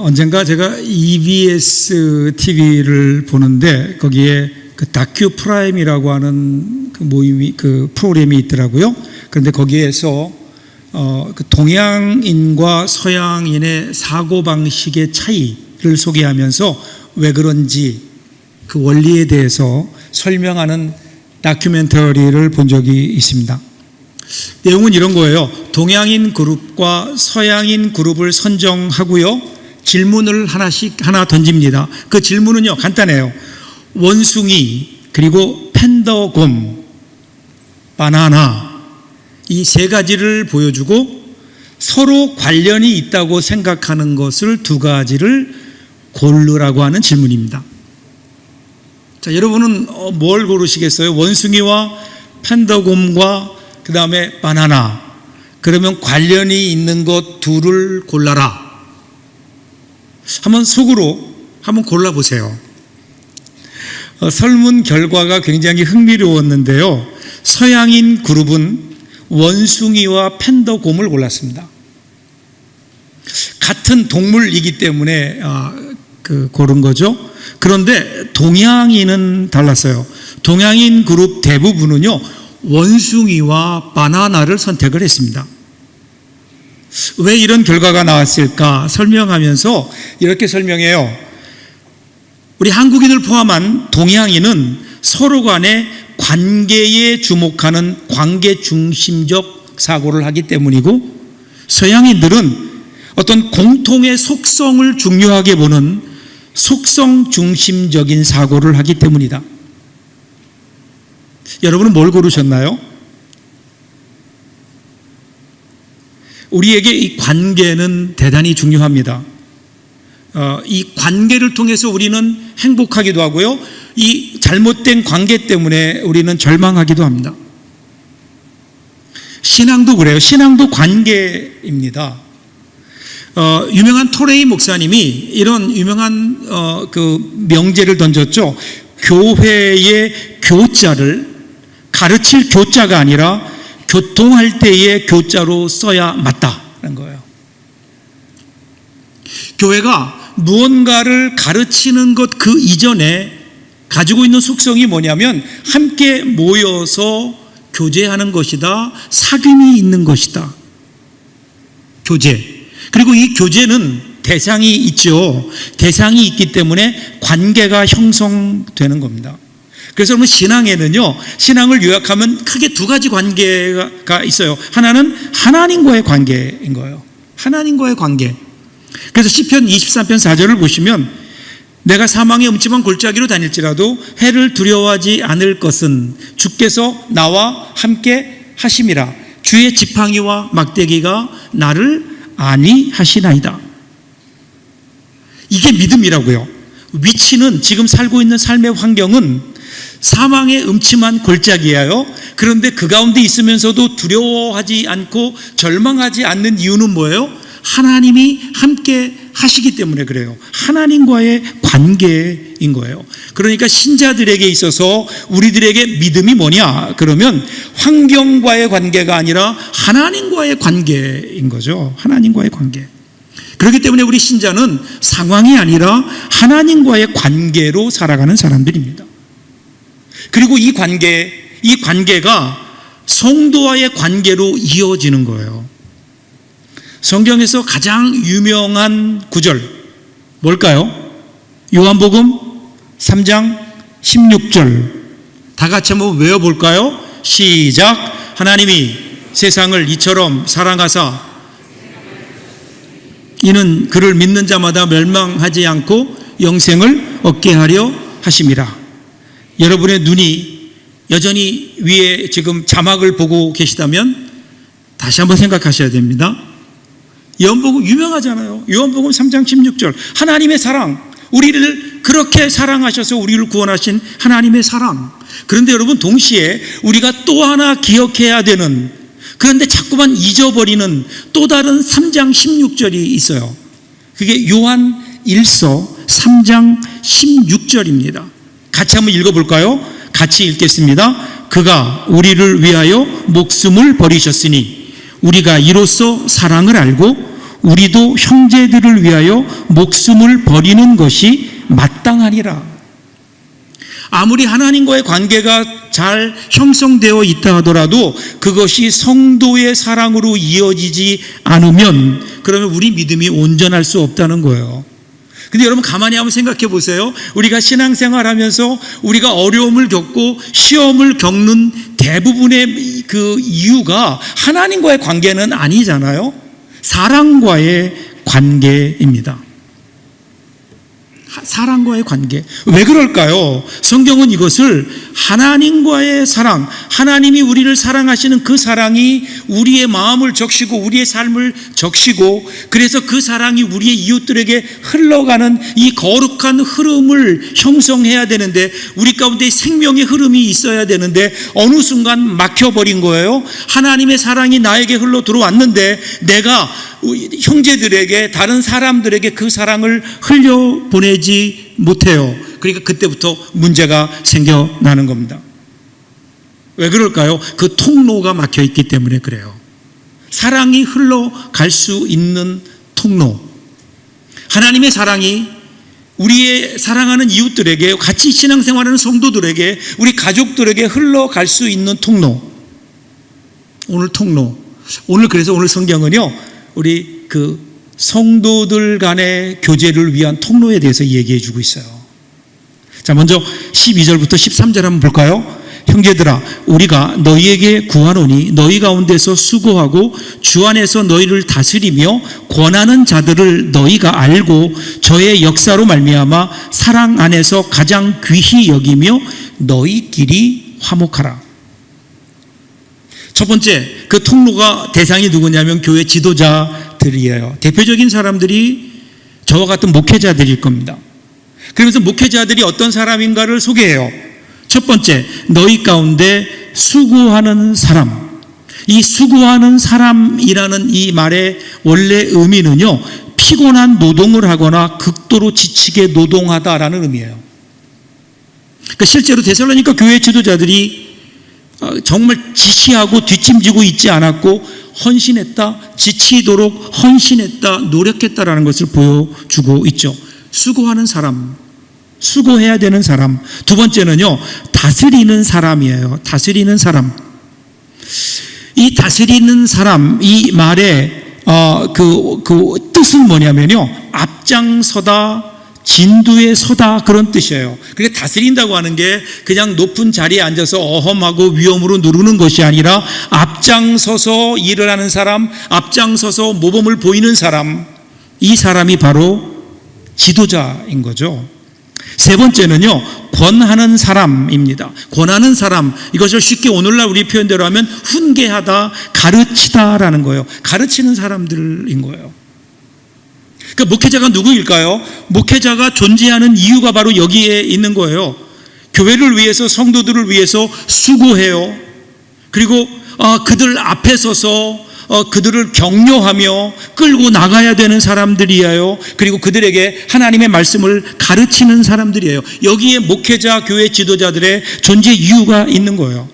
언젠가 제가 EBS TV를 보는데 거기에 그 다큐 프라임이라고 하는 그 모임이 그 프로그램이 있더라고요. 그런데 거기에서 그 동양인과 서양인의 사고 방식의 차이를 소개하면서 왜 그런지 그 원리에 대해서 설명하는 다큐멘터리를 본 적이 있습니다. 내용은 이런 거예요. 동양인 그룹과 서양인 그룹을 선정하고요, 질문을 하나 던집니다. 그 질문은요 간단해요. 원숭이, 그리고 팬더곰, 바나나, 이 세 가지를 보여주고 서로 관련이 있다고 생각하는 것을 두 가지를 고르라고 하는 질문입니다. 자, 여러분은 뭘 고르시겠어요? 원숭이와 팬더곰과 그 다음에 바나나. 그러면 관련이 있는 것 둘을 골라라. 한번 속으로 한번 골라보세요. 설문 결과가 굉장히 흥미로웠는데요, 서양인 그룹은 원숭이와 팬더곰을 골랐습니다. 같은 동물이기 때문에 고른 거죠. 그런데 동양인은 달랐어요. 동양인 그룹 대부분은요 원숭이와 바나나를 선택을 했습니다. 왜 이런 결과가 나왔을까 설명하면서 이렇게 설명해요. 우리 한국인을 포함한 동양인은 서로 간의 관계에 주목하는 관계 중심적 사고를 하기 때문이고, 서양인들은 어떤 공통의 속성을 중요하게 보는 속성 중심적인 사고를 하기 때문이다. 여러분은 뭘 고르셨나요? 우리에게 이 관계는 대단히 중요합니다. 이 관계를 통해서 우리는 행복하기도 하고요, 이 잘못된 관계 때문에 우리는 절망하기도 합니다. 신앙도 그래요. 신앙도 관계입니다. 유명한 토레이 목사님이 이런 유명한 그 명제를 던졌죠. 교회의 교자를 가르칠 교자가 아니라 교통할 때의 교자로 써야 맞다는 거예요. 교회가 무언가를 가르치는 것 그 이전에 가지고 있는 속성이 뭐냐면 함께 모여서 교제하는 것이다, 사귐이 있는 것이다. 교제. 그리고 이 교제는 대상이 있죠. 대상이 있기 때문에 관계가 형성되는 겁니다. 그래서 여러분, 신앙에는요, 신앙을 요약하면 크게 두 가지 관계가 있어요. 하나는 하나님과의 관계인 거예요. 하나님과의 관계. 그래서 시편 23편 4절을 보시면, 내가 사망의 음침한 골짜기로 다닐지라도 해를 두려워하지 않을 것은 주께서 나와 함께 하심이라. 주의 지팡이와 막대기가 나를 안위하시나이다. 이게 믿음이라고요. 위치는, 지금 살고 있는 삶의 환경은 사망의 음침한 골짜기예요. 그런데 그 가운데 있으면서도 두려워하지 않고 절망하지 않는 이유는 뭐예요? 하나님이 함께 하시기 때문에 그래요. 하나님과의 관계인 거예요. 그러니까 신자들에게 있어서 우리들에게 믿음이 뭐냐? 그러면 환경과의 관계가 아니라 하나님과의 관계인 거죠. 하나님과의 관계. 그렇기 때문에 우리 신자는 상황이 아니라 하나님과의 관계로 살아가는 사람들입니다. 그리고 이 관계가 성도와의 관계로 이어지는 거예요. 성경에서 가장 유명한 구절 뭘까요? 요한복음 3장 16절. 다 같이 한번 외워볼까요? 시작. 하나님이 세상을 이처럼 사랑하사 이는 그를 믿는 자마다 멸망하지 않고 영생을 얻게 하려 하심이라. 여러분의 눈이 여전히 위에 지금 자막을 보고 계시다면 다시 한번 생각하셔야 됩니다. 요한복음 유명하잖아요. 요한복음 3장 16절. 하나님의 사랑, 우리를 그렇게 사랑하셔서 우리를 구원하신 하나님의 사랑. 그런데 여러분, 동시에 우리가 또 하나 기억해야 되는, 그런데 자꾸만 잊어버리는 또 다른 3장 16절이 있어요. 그게 요한 1서 3장 16절입니다. 같이 한번 읽어볼까요? 같이 읽겠습니다. 그가 우리를 위하여 목숨을 버리셨으니 우리가 이로써 사랑을 알고 우리도 형제들을 위하여 목숨을 버리는 것이 마땅하니라. 아무리 하나님과의 관계가 잘 형성되어 있다 하더라도 그것이 성도의 사랑으로 이어지지 않으면 그러면 우리 믿음이 온전할 수 없다는 거예요. 근데 여러분 가만히 한번 생각해 보세요. 우리가 신앙생활하면서 우리가 어려움을 겪고 시험을 겪는 대부분의 그 이유가 하나님과의 관계는 아니잖아요. 사랑과의 관계입니다. 사랑과의 관계. 왜 그럴까요? 성경은 이것을 하나님과의 사랑, 하나님이 우리를 사랑하시는 그 사랑이 우리의 마음을 적시고 우리의 삶을 적시고 그래서 그 사랑이 우리의 이웃들에게 흘러가는 이 거룩한 흐름을 형성해야 되는데 우리 가운데 생명의 흐름이 있어야 되는데 어느 순간 막혀버린 거예요. 하나님의 사랑이 나에게 흘러 들어왔는데 내가 형제들에게 다른 사람들에게 그 사랑을 흘려보내지 못해요. 그러니까 그때부터 문제가 생겨나는 겁니다. 왜 그럴까요? 그 통로가 막혀 있기 때문에 그래요. 사랑이 흘러갈 수 있는 통로, 하나님의 사랑이 우리의 사랑하는 이웃들에게, 같이 신앙생활하는 성도들에게, 우리 가족들에게 흘러갈 수 있는 통로. 오늘 그래서 오늘 성경은요 우리 그 성도들 간의 교제를 위한 통로에 대해서 얘기해 주고 있어요. 자, 먼저 12절부터 13절 한번 볼까요? 형제들아, 우리가 너희에게 구하노니 너희 가운데서 수고하고 주 안에서 너희를 다스리며 권하는 자들을 너희가 알고 저의 역사로 말미암아 사랑 안에서 가장 귀히 여기며 너희끼리 화목하라. 첫 번째, 그 통로가 대상이 누구냐면 교회 지도자들이에요. 대표적인 사람들이 저와 같은 목회자들일 겁니다. 그러면서 목회자들이 어떤 사람인가를 소개해요. 첫 번째, 너희 가운데 수고하는 사람. 이 수고하는 사람이라는 이 말의 원래 의미는요, 피곤한 노동을 하거나 극도로 지치게 노동하다라는 의미예요. 그러니까 실제로 데살로니가 교회 지도자들이 정말 지시하고 뒷짐지고 있지 않았고 헌신했다, 지치도록 헌신했다, 노력했다라는 것을 보여주고 있죠. 수고하는 사람, 수고해야 되는 사람. 두 번째는요, 다스리는 사람이에요. 다스리는 사람. 이 다스리는 사람, 이 말의 그 뜻은 뭐냐면요, 앞장서다, 진두에 서다, 그런 뜻이에요. 그러니까 다스린다고 하는 게 그냥 높은 자리에 앉아서 어험하고 위험으로 누르는 것이 아니라 앞장서서 일을 하는 사람, 앞장서서 모범을 보이는 사람, 이 사람이 바로 지도자인 거죠. 세 번째는요, 권하는 사람입니다. 권하는 사람, 이것을 쉽게 오늘날 우리 표현대로 하면 훈계하다, 가르치다라는 거예요. 가르치는 사람들인 거예요. 그러니까 목회자가 누구일까요? 목회자가 존재하는 이유가 바로 여기에 있는 거예요. 교회를 위해서, 성도들을 위해서 수고해요. 그리고 그들 앞에 서서 그들을 격려하며 끌고 나가야 되는 사람들이에요. 그리고 그들에게 하나님의 말씀을 가르치는 사람들이에요. 여기에 목회자, 교회 지도자들의 존재 이유가 있는 거예요.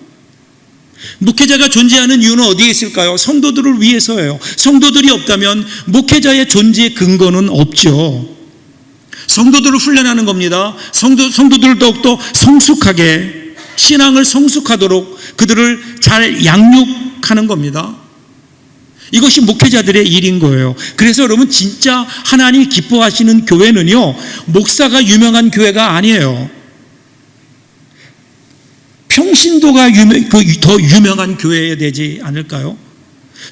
목회자가 존재하는 이유는 어디에 있을까요? 성도들을 위해서예요. 성도들이 없다면 목회자의 존재의 근거는 없죠. 성도들을 훈련하는 겁니다. 성도들을 더욱더 성숙하게, 신앙을 성숙하도록 그들을 잘 양육하는 겁니다. 이것이 목회자들의 일인 거예요. 그래서 여러분, 진짜 하나님이 기뻐하시는 교회는요, 목사가 유명한 교회가 아니에요. 평신도가 더 유명한 교회에 되지 않을까요?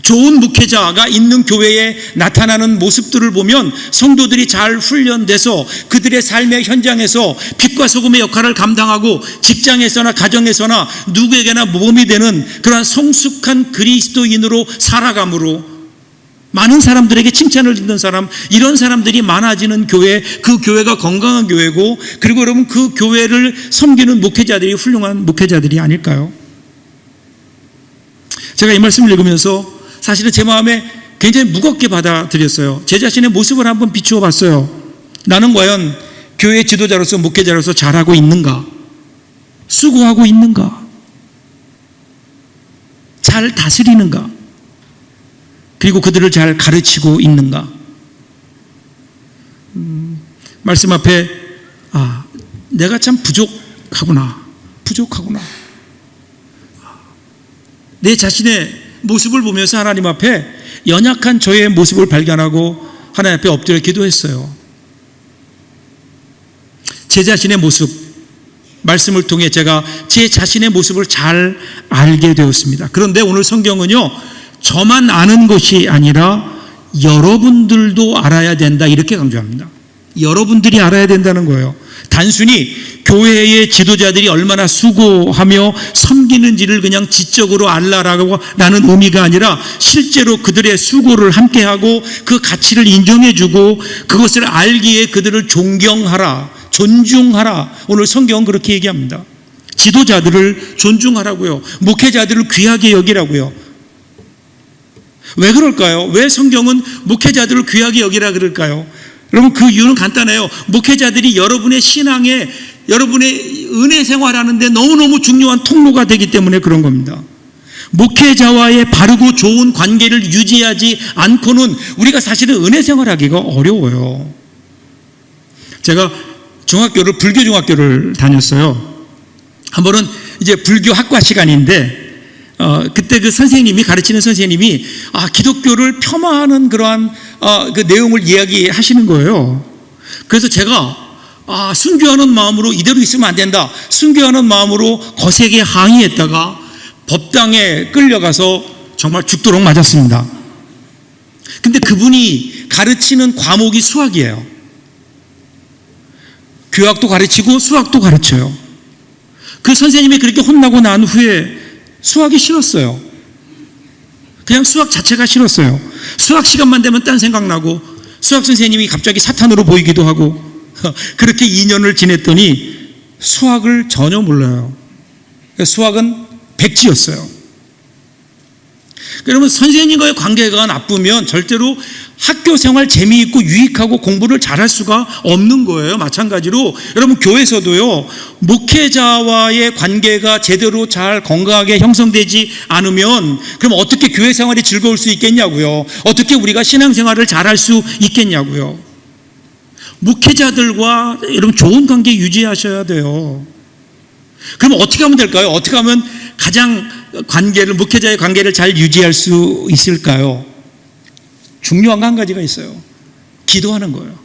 좋은 목회자가 있는 교회에 나타나는 모습들을 보면 성도들이 잘 훈련돼서 그들의 삶의 현장에서 빛과 소금의 역할을 감당하고 직장에서나 가정에서나 누구에게나 모범이 되는 그러한 성숙한 그리스도인으로 살아감으로 많은 사람들에게 칭찬을 듣는 사람, 이런 사람들이 많아지는 교회, 그 교회가 건강한 교회고, 그리고 여러분 그 교회를 섬기는 목회자들이 훌륭한 목회자들이 아닐까요? 제가 이 말씀을 읽으면서 사실은 제 마음에 굉장히 무겁게 받아들였어요. 제 자신의 모습을 한번 비추어 봤어요. 나는 과연 교회 지도자로서, 목회자로서 잘하고 있는가? 수고하고 있는가? 잘 다스리는가? 그리고 그들을 잘 가르치고 있는가? 말씀 앞에 내가 참 부족하구나. 내 자신의 모습을 보면서 하나님 앞에 연약한 저의 모습을 발견하고 하나님 앞에 엎드려 기도했어요. 제 자신의 모습, 말씀을 통해 제가 제 자신의 모습을 잘 알게 되었습니다. 그런데 오늘 성경은요, 저만 아는 것이 아니라 여러분들도 알아야 된다, 이렇게 강조합니다. 여러분들이 알아야 된다는 거예요. 단순히 교회의 지도자들이 얼마나 수고하며 섬기는지를 그냥 지적으로 알라라는 의미가 아니라 실제로 그들의 수고를 함께하고 그 가치를 인정해주고 그것을 알기에 그들을 존경하라, 존중하라. 오늘 성경은 그렇게 얘기합니다. 지도자들을 존중하라고요. 목회자들을 귀하게 여기라고요. 왜 그럴까요? 왜 성경은 목회자들을 귀하게 여기라 그럴까요? 여러분, 그 이유는 간단해요. 목회자들이 여러분의 신앙에, 여러분의 은혜 생활하는데 너무너무 중요한 통로가 되기 때문에 그런 겁니다. 목회자와의 바르고 좋은 관계를 유지하지 않고는 우리가 사실은 은혜 생활하기가 어려워요. 제가 중학교를, 불교 중학교를 다녔어요. 한 번은 이제 불교 학과 시간인데 그때 그 선생님이, 가르치는 선생님이 기독교를 폄하하는 그러한 그 내용을 이야기하시는 거예요. 그래서 제가 순교하는 마음으로 이대로 있으면 안 된다, 순교하는 마음으로 거세게 항의했다가 법당에 끌려가서 정말 죽도록 맞았습니다. 근데 그분이 가르치는 과목이 수학이에요. 교학도 가르치고 수학도 가르쳐요. 그 선생님이 그렇게 혼나고 난 후에 수학이 싫었어요. 그냥 수학 자체가 싫었어요. 수학 시간만 되면 딴 생각나고, 수학 선생님이 갑자기 사탄으로 보이기도 하고, 그렇게 2년을 지냈더니 수학을 전혀 몰라요. 수학은 백지였어요. 여러분, 선생님과의 관계가 나쁘면 절대로 학교 생활 재미있고 유익하고 공부를 잘할 수가 없는 거예요. 마찬가지로 여러분, 교회에서도요, 목회자와의 관계가 제대로 잘 건강하게 형성되지 않으면 그럼 어떻게 교회 생활이 즐거울 수 있겠냐고요. 어떻게 우리가 신앙생활을 잘할 수 있겠냐고요. 목회자들과 여러분 좋은 관계 유지하셔야 돼요. 그럼 어떻게 하면 될까요? 어떻게 하면 가장 목회자의 관계를 잘 유지할 수 있을까요? 중요한 거 한 가지가 있어요. 기도하는 거예요.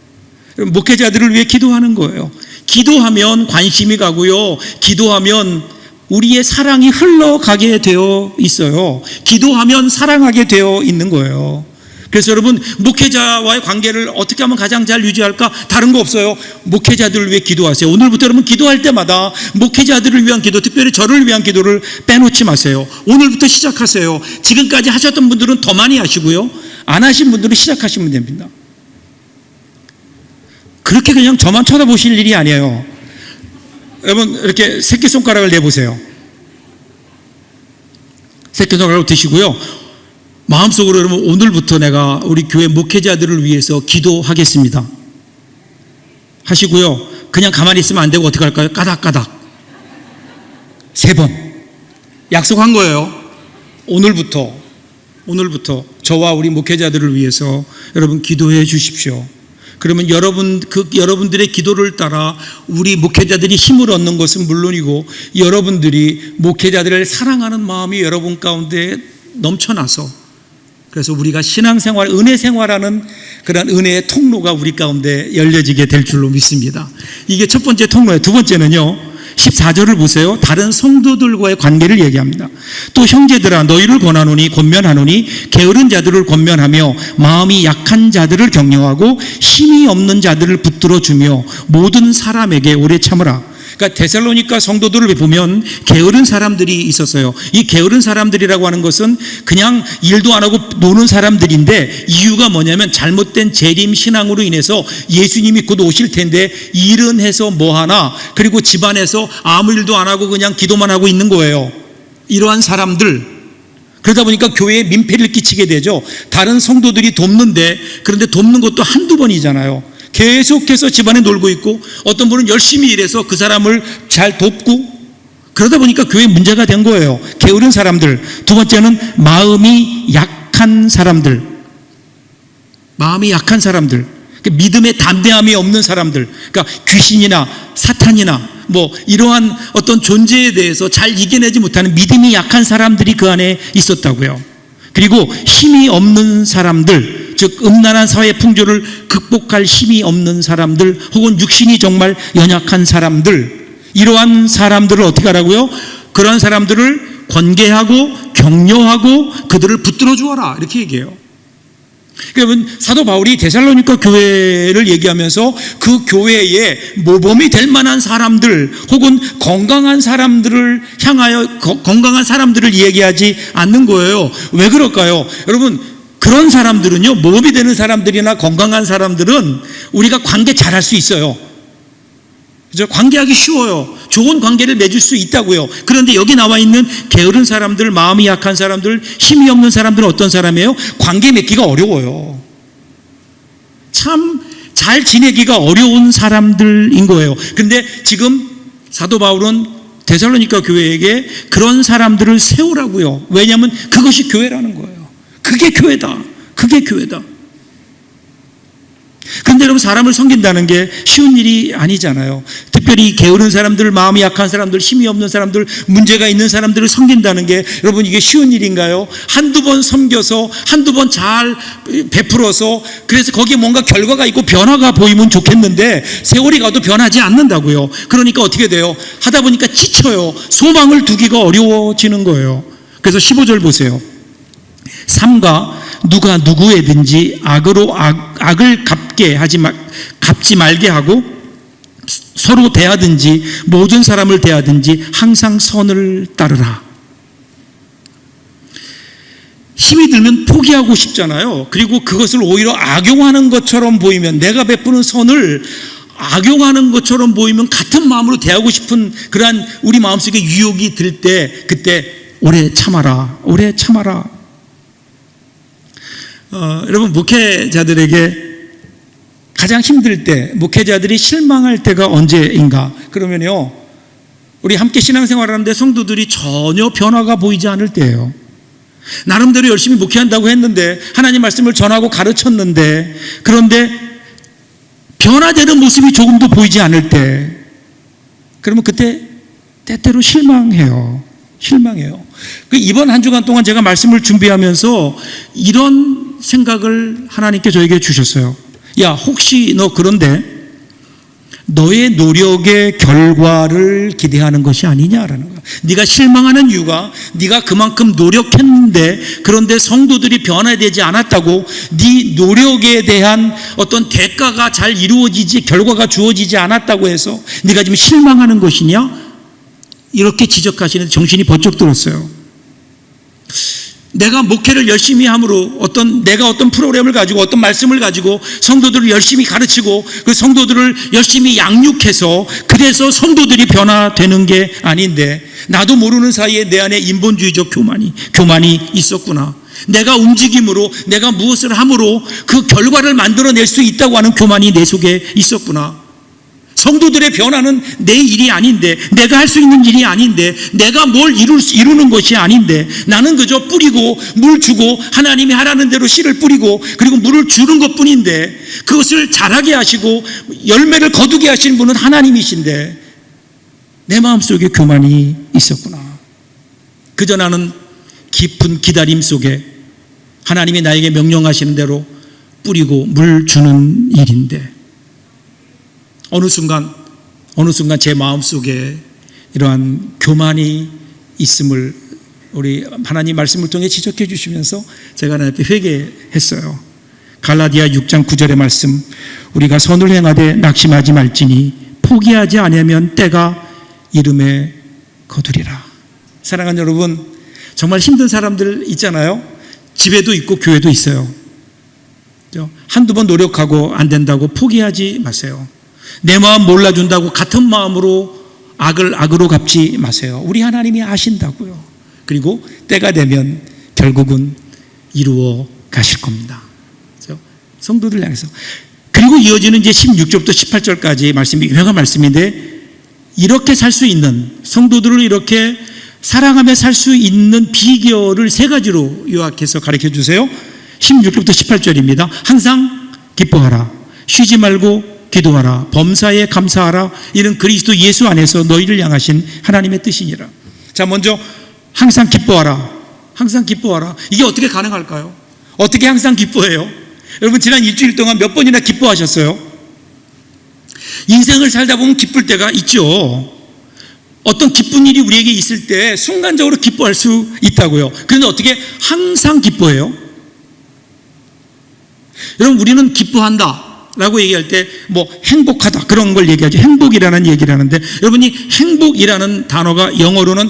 목회자들을 위해 기도하는 거예요. 기도하면 관심이 가고요. 기도하면 우리의 사랑이 흘러가게 되어 있어요. 기도하면 사랑하게 되어 있는 거예요. 그래서 여러분, 목회자와의 관계를 어떻게 하면 가장 잘 유지할까? 다른 거 없어요. 목회자들을 위해 기도하세요. 오늘부터 여러분 기도할 때마다 목회자들을 위한 기도, 특별히 저를 위한 기도를 빼놓지 마세요. 오늘부터 시작하세요. 지금까지 하셨던 분들은 더 많이 하시고요, 안 하신 분들은 시작하시면 됩니다. 그렇게 그냥 저만 쳐다보실 일이 아니에요. 여러분, 이렇게 새끼손가락을 내보세요. 새끼손가락을 드시고요, 마음속으로 여러분, 오늘부터 내가 우리 교회 목회자들을 위해서 기도하겠습니다 하시고요, 그냥 가만히 있으면 안 되고 어떻게 할까요? 까닥까닥 3번 약속한 거예요. 오늘부터 저와 우리 목회자들을 위해서 여러분 기도해 주십시오. 그러면 여러분들의 기도를 따라 우리 목회자들이 힘을 얻는 것은 물론이고, 여러분들이 목회자들을 사랑하는 마음이 여러분 가운데 넘쳐나서, 그래서 우리가 신앙생활, 은혜생활하는 그런 은혜의 통로가 우리 가운데 열려지게 될 줄로 믿습니다. 이게 첫 번째 통로예요. 두 번째는요, 14절을 보세요. 다른 성도들과의 관계를 얘기합니다. 또 형제들아, 너희를 권면하노니 게으른 자들을 권면하며 마음이 약한 자들을 격려하고 힘이 없는 자들을 붙들어 주며 모든 사람에게 오래 참으라. 그러니까 데살로니가 성도들을 보면 게으른 사람들이 있었어요. 이 게으른 사람들이라고 하는 것은 그냥 일도 안 하고 노는 사람들인데, 이유가 뭐냐면 잘못된 재림 신앙으로 인해서 예수님이 곧 오실 텐데 일은 해서 뭐하나, 그리고 집안에서 아무 일도 안 하고 그냥 기도만 하고 있는 거예요. 이러한 사람들, 그러다 보니까 교회에 민폐를 끼치게 되죠. 다른 성도들이 돕는데, 그런데 돕는 것도 한두 번이잖아요. 계속해서 집안에 놀고 있고, 어떤 분은 열심히 일해서 그 사람을 잘 돕고, 그러다 보니까 교회에 문제가 된 거예요. 게으른 사람들. 두 번째는 마음이 약한 약한 사람들, 마음이 약한 사람들, 믿음의 담대함이 없는 사람들, 그러니까 귀신이나 사탄이나 뭐 이러한 어떤 존재에 대해서 잘 이겨내지 못하는 믿음이 약한 사람들이 그 안에 있었다고요. 그리고 힘이 없는 사람들, 즉 음란한 사회 풍조를 극복할 힘이 없는 사람들, 혹은 육신이 정말 연약한 사람들, 이러한 사람들을 어떻게 하라고요? 그런 사람들을 권계하고 격려하고 그들을 붙들어 주어라, 이렇게 얘기해요. 그러면 사도 바울이 데살로니가 교회를 얘기하면서 그 교회에 모범이 될 만한 사람들 혹은 건강한 사람들을 향하여 건강한 사람들을 얘기하지 않는 거예요. 왜 그럴까요? 여러분, 그런 사람들은요, 모범이 되는 사람들이나 건강한 사람들은 우리가 관계 잘할 수 있어요. 그죠? 관계하기 쉬워요. 좋은 관계를 맺을 수 있다고요. 그런데 여기 나와 있는 게으른 사람들, 마음이 약한 사람들, 힘이 없는 사람들은 어떤 사람이에요? 관계 맺기가 어려워요. 참 잘 지내기가 어려운 사람들인 거예요. 그런데 지금 사도 바울은 데살로니가 교회에게 그런 사람들을 세우라고요. 왜냐하면 그것이 교회라는 거예요. 그게 교회다. 그게 교회다. 그런데 여러분, 사람을 섬긴다는 게 쉬운 일이 아니잖아요. 특별히 게으른 사람들, 마음이 약한 사람들, 힘이 없는 사람들, 문제가 있는 사람들을 섬긴다는 게 여러분, 이게 쉬운 일인가요? 한두 번 섬겨서 한두 번 잘 베풀어서 그래서 거기에 뭔가 결과가 있고 변화가 보이면 좋겠는데 세월이 가도 변하지 않는다고요. 그러니까 어떻게 돼요? 하다 보니까 지쳐요. 소망을 두기가 어려워지는 거예요. 그래서 15절 보세요. 삼가 누가 누구에든지 악으로 악을 갚지 말게 하고 서로 대하든지 모든 사람을 대하든지 항상 선을 따르라. 힘이 들면 포기하고 싶잖아요. 그리고 그것을 오히려 악용하는 것처럼 보이면, 내가 베푸는 선을 악용하는 것처럼 보이면 같은 마음으로 대하고 싶은 그러한 우리 마음속에 유혹이 들 때, 그때 오래 참아라, 오래 참아라. 여러분, 목회자들에게 가장 힘들 때, 목회자들이 실망할 때가 언제인가? 그러면요, 우리 함께 신앙생활하는데 성도들이 전혀 변화가 보이지 않을 때예요. 나름대로 열심히 목회한다고 했는데, 하나님 말씀을 전하고 가르쳤는데, 그런데 변화되는 모습이 조금도 보이지 않을 때, 그러면 그때 때때로 실망해요. 이번 한 주간 동안 제가 말씀을 준비하면서 이런 생각을 하나님께 저에게 주셨어요. 야, 혹시 너 그런데 너의 노력의 결과를 기대하는 것이 아니냐라는 거야. 네가 실망하는 이유가 네가 그만큼 노력했는데 그런데 성도들이 변화되지 않았다고, 네 노력에 대한 어떤 대가가 잘 이루어지지, 결과가 주어지지 않았다고 해서 네가 지금 실망하는 것이냐? 이렇게 지적하시는데 정신이 번쩍 들었어요. 내가 목회를 열심히 함으로 내가 어떤 프로그램을 가지고 어떤 말씀을 가지고 성도들을 열심히 가르치고 그 성도들을 열심히 양육해서 그래서 성도들이 변화되는 게 아닌데, 나도 모르는 사이에 내 안에 인본주의적 교만이 있었구나. 내가 움직임으로, 내가 무엇을 함으로 그 결과를 만들어낼 수 있다고 하는 교만이 내 속에 있었구나. 성도들의 변화는 내 일이 아닌데, 내가 할 수 있는 일이 아닌데, 내가 뭘 이루는 것이 아닌데, 나는 그저 뿌리고 물 주고 하나님이 하라는 대로 씨를 뿌리고 그리고 물을 주는 것뿐인데, 그것을 자라게 하시고 열매를 거두게 하시는 분은 하나님이신데 내 마음속에 교만이 있었구나. 그저 나는 깊은 기다림 속에 하나님이 나에게 명령하시는 대로 뿌리고 물 주는 일인데, 어느 순간 제 마음속에 이러한 교만이 있음을 우리 하나님 말씀을 통해 지적해 주시면서 제가 하나님께 회개했어요. 갈라디아 6장 9절의 말씀, 우리가 선을 행하되 낙심하지 말지니 포기하지 아니하면 때가 이름에 거두리라. 사랑하는 여러분, 정말 힘든 사람들 있잖아요. 집에도 있고 교회도 있어요. 한두 번 노력하고 안 된다고 포기하지 마세요. 내 마음 몰라준다고 같은 마음으로 악을 악으로 갚지 마세요. 우리 하나님이 아신다고요. 그리고 때가 되면 결국은 이루어 가실 겁니다. 그렇죠? 성도들 향해서. 그리고 이어지는 이제 16절부터 18절까지 말씀이 유명한 말씀인데, 이렇게 살 수 있는 성도들을 이렇게 사랑하며 살 수 있는 비결을 세 가지로 요약해서 가르쳐 주세요. 16절부터 18절입니다. 항상 기뻐하라. 쉬지 말고 기도하라. 범사에 감사하라. 이는 그리스도 예수 안에서 너희를 향하신 하나님의 뜻이니라. 자, 먼저 항상 기뻐하라. 항상 기뻐하라. 이게 어떻게 가능할까요? 어떻게 항상 기뻐해요? 여러분, 지난 일주일 동안 몇 번이나 기뻐하셨어요? 인생을 살다 보면 기쁠 때가 있죠. 어떤 기쁜 일이 우리에게 있을 때 순간적으로 기뻐할 수 있다고요. 그런데 어떻게 항상 기뻐해요? 여러분, 우리는 기뻐한다 라고 얘기할 때 뭐 행복하다 그런 걸 얘기하죠. 행복이라는 얘기를 하는데, 여러분이 행복이라는 단어가 영어로는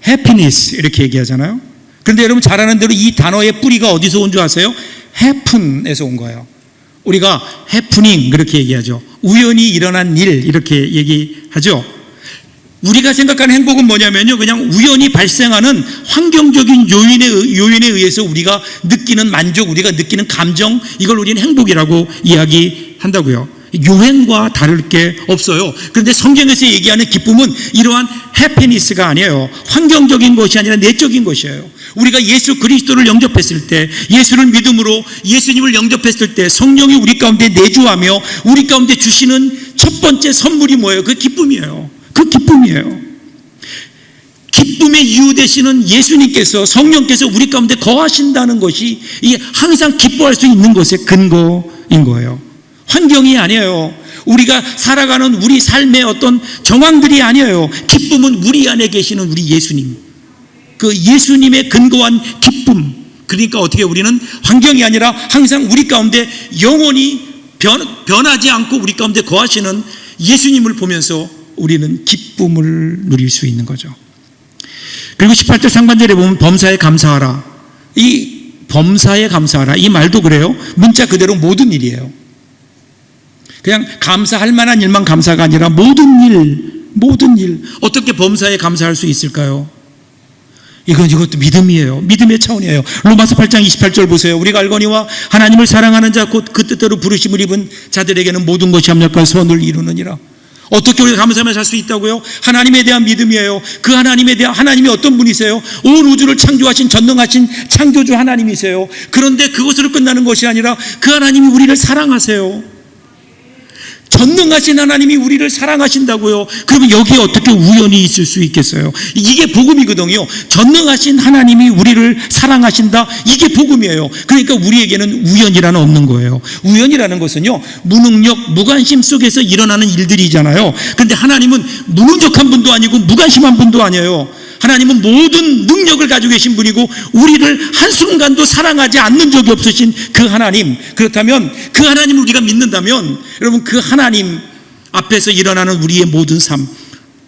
happiness 이렇게 얘기하잖아요. 그런데 여러분 잘 아는 대로 이 단어의 뿌리가 어디서 온 줄 아세요? happen에서 온 거예요. 우리가 happening 그렇게 얘기하죠. 우연히 일어난 일 이렇게 얘기하죠. 우리가 생각하는 행복은 뭐냐면요, 그냥 우연히 발생하는 환경적인 요인에 의해서 우리가 느끼는 만족, 우리가 느끼는 감정, 이걸 우리는 행복이라고 이야기한다고요. 요행과 다를 게 없어요. 그런데 성경에서 얘기하는 기쁨은 이러한 해피니스가 아니에요. 환경적인 것이 아니라 내적인 것이에요. 우리가 예수 그리스도를 영접했을 때, 예수를 믿음으로 예수님을 영접했을 때 성령이 우리 가운데 내주하며 우리 가운데 주시는 첫 번째 선물이 뭐예요? 그 기쁨이에요. 그 기쁨이에요. 기쁨의 이유 되시는 예수님께서, 성령께서 우리 가운데 거하신다는 것이 이게 항상 기뻐할 수 있는 것의 근거인 거예요. 환경이 아니에요. 우리가 살아가는 우리 삶의 어떤 정황들이 아니에요. 기쁨은 우리 안에 계시는 우리 예수님, 그 예수님의 근거한 기쁨. 그러니까 어떻게 우리는 환경이 아니라 항상 우리 가운데 영원히 변하지 않고 우리 가운데 거하시는 예수님을 보면서 우리는 기쁨을 누릴 수 있는 거죠. 그리고 18절 상반절에 보면 범사에 감사하라. 이 범사에 감사하라, 이 말도 그래요. 문자 그대로 모든 일이에요. 그냥 감사할 만한 일만 감사가 아니라 모든 일. 어떻게 범사에 감사할 수 있을까요? 이것도 믿음이에요. 믿음의 차원이에요. 로마서 8장 28절 보세요. 우리가 알거니와 하나님을 사랑하는 자 곧 그 뜻대로 부르심을 입은 자들에게는 모든 것이 합력할 선을 이루느니라. 어떻게 우리가 감사하며 살 수 있다고요? 하나님에 대한 믿음이에요. 그 하나님에 대한, 하나님이 어떤 분이세요? 온 우주를 창조하신 전능하신 창조주 하나님이세요. 그런데 그것으로 끝나는 것이 아니라 그 하나님이 우리를 사랑하세요. 전능하신 하나님이 우리를 사랑하신다고요. 그러면 여기에 어떻게 우연이 있을 수 있겠어요? 이게 복음이거든요. 전능하신 하나님이 우리를 사랑하신다, 이게 복음이에요. 그러니까 우리에게는 우연이라는 없는 거예요. 우연이라는 것은요, 무능력, 무관심 속에서 일어나는 일들이잖아요. 그런데 하나님은 무능력한 분도 아니고 무관심한 분도 아니에요. 하나님은 모든 능력을 가지고 계신 분이고 우리를 한순간도 사랑하지 않는 적이 없으신 그 하나님. 그렇다면 그 하나님을 우리가 믿는다면, 여러분, 그 하나님 앞에서 일어나는 우리의 모든 삶,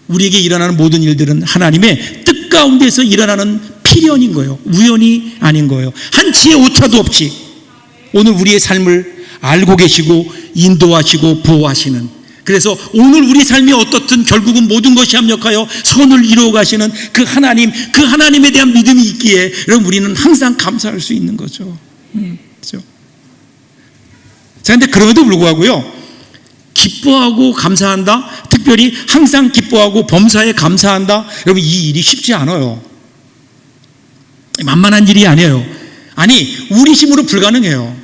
우리에게 일어나는 모든 일들은 하나님의 뜻 가운데서 일어나는 필연인 거예요. 우연이 아닌 거예요. 한치의 오차도 없이 오늘 우리의 삶을 알고 계시고 인도하시고 보호하시는, 그래서 오늘 우리 삶이 어떻든 결국은 모든 것이 합력하여 선을 이루어 가시는 그 하나님, 그 하나님에 대한 믿음이 있기에 여러분 우리는 항상 감사할 수 있는 거죠. 그렇죠? 자, 근데 그럼에도 불구하고요, 기뻐하고 감사한다, 특별히 항상 기뻐하고 범사에 감사한다, 여러분 이 일이 쉽지 않아요. 만만한 일이 아니에요. 아니, 우리 힘으로 불가능해요.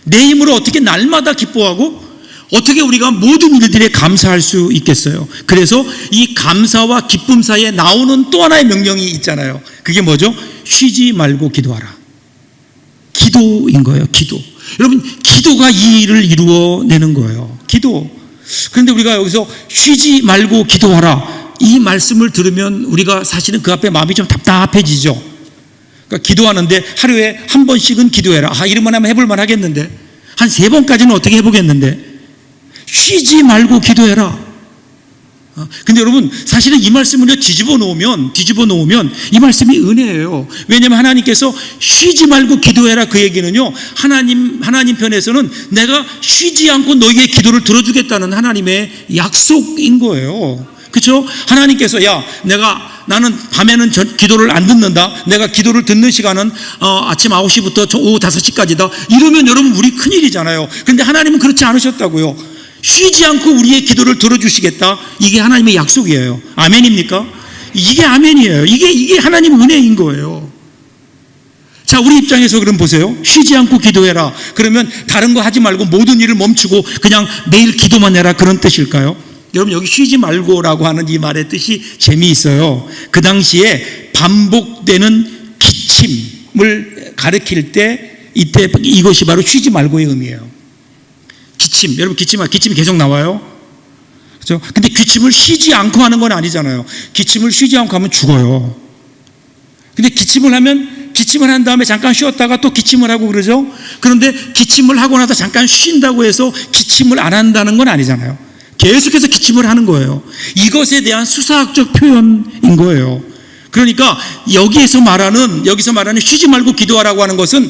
내 힘으로 어떻게 날마다 기뻐하고 어떻게 우리가 모든 일들에 감사할 수 있겠어요? 그래서 이 감사와 기쁨 사이에 나오는 또 하나의 명령이 있잖아요. 그게 뭐죠? 쉬지 말고 기도하라. 기도인 거예요. 기도. 여러분, 기도가 이 일을 이루어내는 거예요. 기도. 그런데 우리가 여기서 쉬지 말고 기도하라, 이 말씀을 들으면 우리가 사실은 그 앞에 마음이 좀 답답해지죠. 그러니까 기도하는데 하루에 한 번씩은 기도해라. 이러면 한번 해볼만 하겠는데, 한 3번까지는 어떻게 해보겠는데, 쉬지 말고 기도해라. 근데 여러분, 사실은 이 말씀을 뒤집어 놓으면 이 말씀이 은혜예요. 왜냐하면 하나님께서 쉬지 말고 기도해라, 그 얘기는요, 하나님 편에서는 내가 쉬지 않고 너희의 기도를 들어주겠다는 하나님의 약속인 거예요. 그렇죠? 하나님께서 나는 밤에는 기도를 안 듣는다, 내가 기도를 듣는 시간은 아침 9시부터 오후 5시까지다, 이러면 여러분 우리 큰일이잖아요. 그런데 하나님은 그렇지 않으셨다고요. 쉬지 않고 우리의 기도를 들어주시겠다, 이게 하나님의 약속이에요. 아멘입니까? 이게 아멘이에요. 이게 하나님 은혜인 거예요. 자, 우리 입장에서 그럼 보세요. 쉬지 않고 기도해라. 그러면 다른 거 하지 말고 모든 일을 멈추고 그냥 매일 기도만 해라. 그런 뜻일까요? 여러분, 여기 쉬지 말고라고 하는 이 말의 뜻이 재미있어요. 그 당시에 반복되는 기침을 가리킬 때 이때 이것이 바로 쉬지 말고의 의미예요. 기침, 여러분 기침이 계속 나와요. 그렇죠? 근데 기침을 쉬지 않고 하는 건 아니잖아요. 기침을 쉬지 않고 하면 죽어요. 근데 기침을 한 다음에 잠깐 쉬었다가 또 기침을 하고 그러죠. 그런데 기침을 하고 나서 잠깐 쉰다고 해서 기침을 안 한다는 건 아니잖아요. 계속해서 기침을 하는 거예요. 이것에 대한 수사학적 표현인 거예요. 그러니까 여기서 말하는 쉬지 말고 기도하라고 하는 것은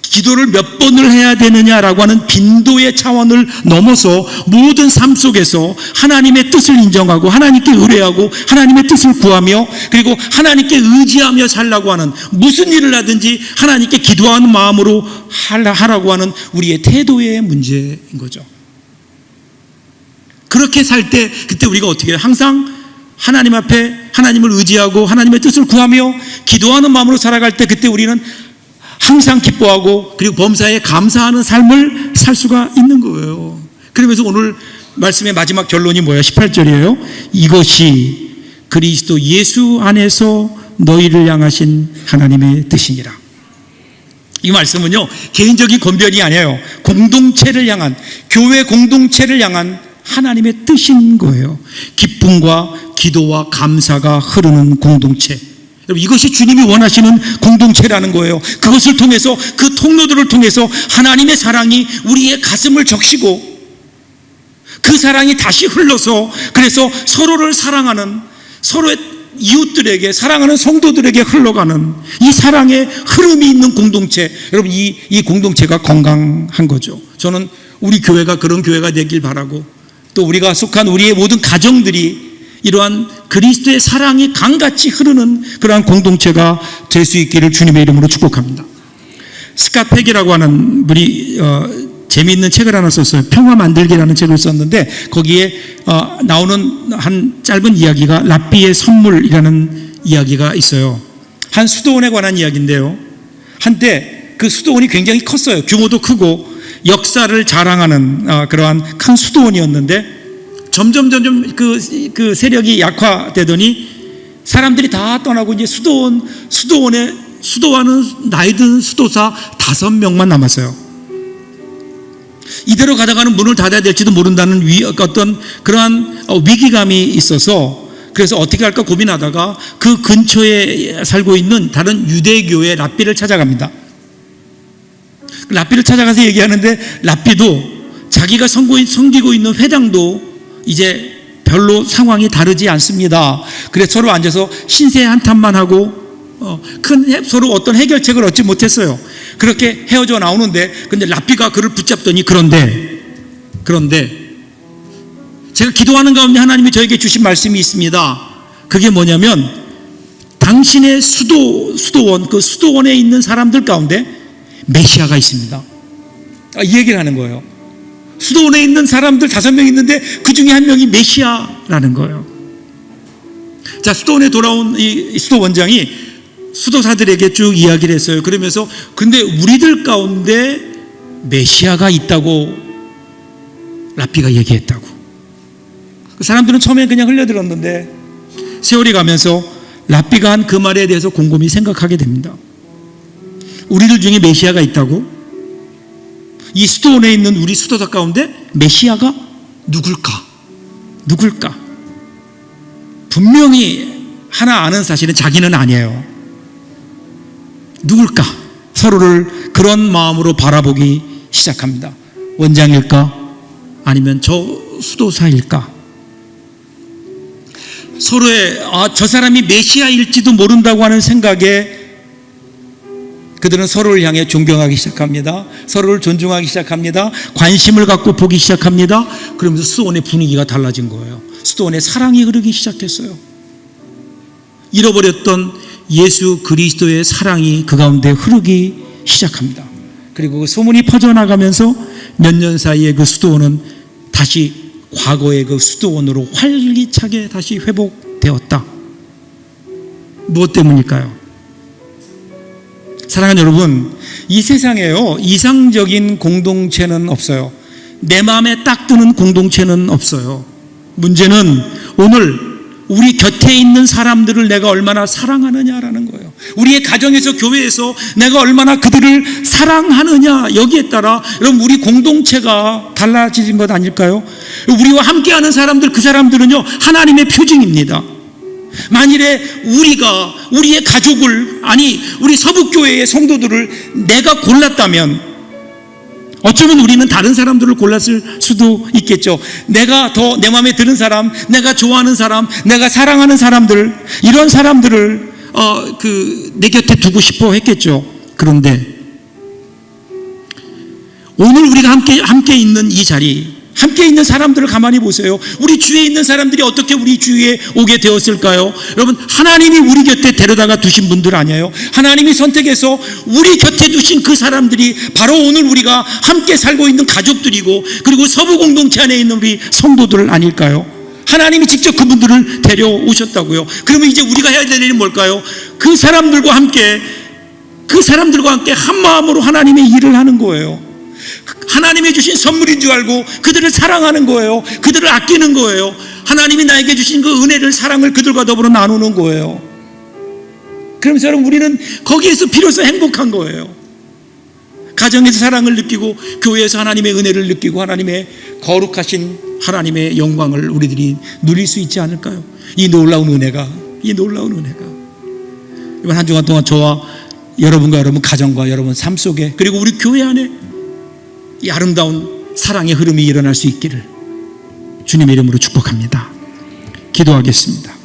기도를 몇 번을 해야 되느냐라고 하는 빈도의 차원을 넘어서 모든 삶 속에서 하나님의 뜻을 인정하고 하나님께 의뢰하고 하나님의 뜻을 구하며 그리고 하나님께 의지하며 살라고 하는, 무슨 일을 하든지 하나님께 기도하는 마음으로 하라고 하는 우리의 태도의 문제인 거죠. 그렇게 살 때 그때 우리가 어떻게 해요? 항상 하나님 앞에 하나님을 의지하고 하나님의 뜻을 구하며 기도하는 마음으로 살아갈 때 그때 우리는 항상 기뻐하고 그리고 범사에 감사하는 삶을 살 수가 있는 거예요. 그러면서 오늘 말씀의 마지막 결론이 뭐예요? 18절이에요. 이것이 그리스도 예수 안에서 너희를 향하신 하나님의 뜻이니라. 이 말씀은요, 개인적인 권변이 아니에요. 공동체를 향한, 교회 공동체를 향한 하나님의 뜻인 거예요. 기쁨과 기도와 감사가 흐르는 공동체. 여러분, 이것이 주님이 원하시는 공동체라는 거예요. 그것을 통해서, 그 통로들을 통해서 하나님의 사랑이 우리의 가슴을 적시고 그 사랑이 다시 흘러서 그래서 서로를 사랑하는, 서로의 이웃들에게, 사랑하는 성도들에게 흘러가는 이 사랑의 흐름이 있는 공동체. 여러분, 이 공동체가 건강한 거죠. 저는 우리 교회가 그런 교회가 되길 바라고, 또 우리가 속한 우리의 모든 가정들이 이러한 그리스도의 사랑이 강같이 흐르는 그러한 공동체가 될 수 있기를 주님의 이름으로 축복합니다. 스캇 팩이라고 하는 분이 재미있는 책을 하나 썼어요. 평화 만들기라는 책을 썼는데 거기에 나오는 한 짧은 이야기가 랍비의 선물이라는 이야기가 있어요. 한 수도원에 관한 이야기인데요, 한때 그 수도원이 굉장히 컸어요. 규모도 크고 역사를 자랑하는 그러한 큰 수도원이었는데 점점 그 세력이 약화되더니 사람들이 다 떠나고 이제 수도원에 수도하는 나이 든 수도사 5명만 남았어요. 이대로 가다가는 문을 닫아야 될지도 모른다는 어떤 그러한 위기감이 있어서, 그래서 어떻게 할까 고민하다가 그 근처에 살고 있는 다른 유대교의 랍비를 찾아갑니다. 랍비를 찾아가서 얘기하는데 랍비도 자기가 섬기고 있는 회당도 이제 별로 상황이 다르지 않습니다. 그래서 서로 앉아서 신세 한탄만 하고 서로 어떤 해결책을 얻지 못했어요. 그렇게 헤어져 나오는데, 근데 랍비가 그를 붙잡더니 그런데 제가 기도하는 가운데 하나님이 저에게 주신 말씀이 있습니다. 그게 뭐냐면 당신의 수도원, 그 수도원에 있는 사람들 가운데 메시아가 있습니다. 이 얘기를 하는 거예요. 수도원에 있는 사람들 5명 있는데 그 중에 한 명이 메시아라는 거예요. 자, 수도원에 돌아온 이 수도원장이 수도사들에게 쭉 이야기를 했어요. 그러면서 근데 우리들 가운데 메시아가 있다고 랍비가 얘기했다고. 그 사람들은 처음에 그냥 흘려들었는데 세월이 가면서 랍비가 한 그 말에 대해서 곰곰이 생각하게 됩니다. 우리들 중에 메시아가 있다고? 이 수도원에 있는 우리 수도사 가운데 메시아가 누굴까? 분명히 하나 아는 사실은 자기는 아니에요. 누굴까? 서로를 그런 마음으로 바라보기 시작합니다. 원장일까? 아니면 저 수도사일까? 서로의 저 사람이 메시아일지도 모른다고 하는 생각에 그들은 서로를 향해 존경하기 시작합니다. 서로를 존중하기 시작합니다. 관심을 갖고 보기 시작합니다. 그러면서 수도원의 분위기가 달라진 거예요. 수도원에 사랑이 흐르기 시작했어요. 잃어버렸던 예수 그리스도의 사랑이 그 가운데 흐르기 시작합니다. 그리고 그 소문이 퍼져나가면서 몇 년 사이에 그 수도원은 다시 과거의 그 수도원으로 활기차게 다시 회복되었다. 무엇 때문일까요? 사랑하는 여러분, 이 세상에요, 이상적인 공동체는 없어요. 내 마음에 딱 드는 공동체는 없어요. 문제는 오늘 우리 곁에 있는 사람들을 내가 얼마나 사랑하느냐라는 거예요. 우리의 가정에서, 교회에서 내가 얼마나 그들을 사랑하느냐, 여기에 따라 여러분 우리 공동체가 달라지는 것 아닐까요? 우리와 함께하는 사람들, 그 사람들은요 하나님의 표징입니다. 만일에 우리의 가족을, 아니 우리 서북교회의 성도들을 내가 골랐다면 어쩌면 우리는 다른 사람들을 골랐을 수도 있겠죠. 내가 더 내 마음에 드는 사람, 내가 좋아하는 사람, 내가 사랑하는 사람들, 이런 사람들을 내 곁에 두고 싶어 했겠죠. 그런데 오늘 우리가 함께 있는 이 자리, 함께 있는 사람들을 가만히 보세요. 우리 주위에 있는 사람들이 어떻게 우리 주위에 오게 되었을까요? 여러분, 하나님이 우리 곁에 데려다가 두신 분들 아니에요? 하나님이 선택해서 우리 곁에 두신 그 사람들이 바로 오늘 우리가 함께 살고 있는 가족들이고, 그리고 서부 공동체 안에 있는 우리 성도들 아닐까요? 하나님이 직접 그분들을 데려오셨다고요. 그러면 이제 우리가 해야 될 일은 뭘까요? 그 사람들과 함께 한 마음으로 하나님의 일을 하는 거예요. 하나님이 주신 선물인 줄 알고 그들을 사랑하는 거예요. 그들을 아끼는 거예요. 하나님이 나에게 주신 그 은혜를, 사랑을 그들과 더불어 나누는 거예요. 그러면서 여러분, 우리는 거기에서 비로소 행복한 거예요. 가정에서 사랑을 느끼고, 교회에서 하나님의 은혜를 느끼고, 하나님의 거룩하신 하나님의 영광을 우리들이 누릴 수 있지 않을까요? 이 놀라운 은혜가. 이번 한 주간 동안 저와 여러분과 여러분 가정과 여러분 삶 속에, 그리고 우리 교회 안에 이 아름다운 사랑의 흐름이 일어날 수 있기를 주님의 이름으로 축복합니다. 기도하겠습니다.